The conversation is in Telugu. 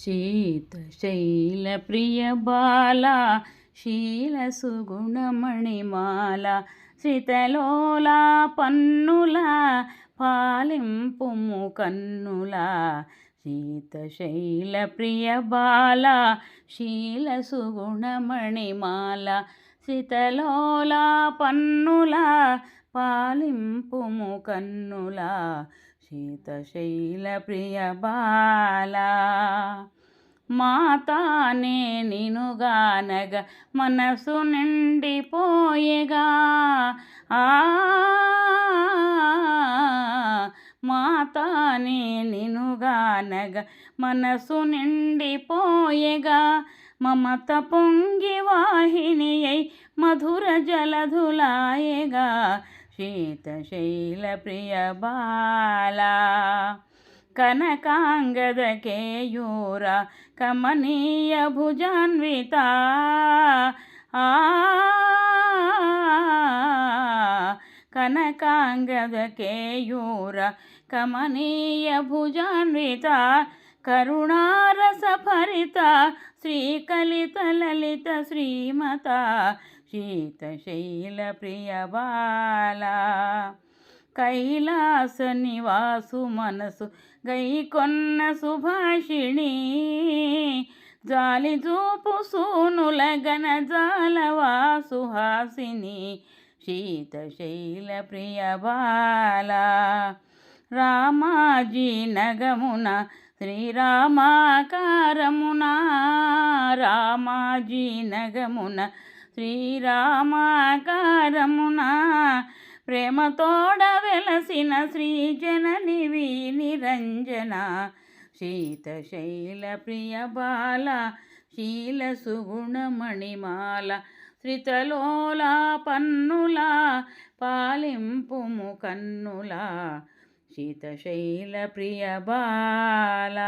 शीतशैलप्रियबाला शीलसुगुणमणिमाला శ్రితలోలా పన్నులా పాలింపుము కన్నులా శీతశైల ప్రియబాల శీలసుగుణమణిమాల శ్రితలోలా పన్నులా పాలింపుము కన్నులా శీతశైల ప్రియబాల మాతానే నినుగానగ మనసు నిండిపోయేగా మాతానే నినుగానగ మనసు నిండిపోయేగా మమత పొంగి వాహినియై మధుర జలధులాయేగా శీతశైల ప్రియబాల కనకాంగద కేయూర కమనీయ భుజాన్విత కనకాంగద కేయూర కమనీయ భుజాన్విత కరుణారస భరిత శ్రీకలిత లలిత శ్రీమత శీతశైల ప్రియబాల కైలాస నివాసు మనసు గైకొన్న సుభాషిణి జాలి చూపు సూనుల గణజాలవాసు హాసిని శీతశైల ప్రియబాల రామాజీ నగమున శ్రీరామాకారమున రామాజీ నగమున శ్రీరామాకారమున ప్రేమతోడ వెలసిన శ్రీజననివి నిరంజన శీతశైల ప్రియబాల శీలసుగుణమణిమాల శ్రితలోలా పన్నులా పాలింపుము కన్నులా శీతశైల ప్రియబాల.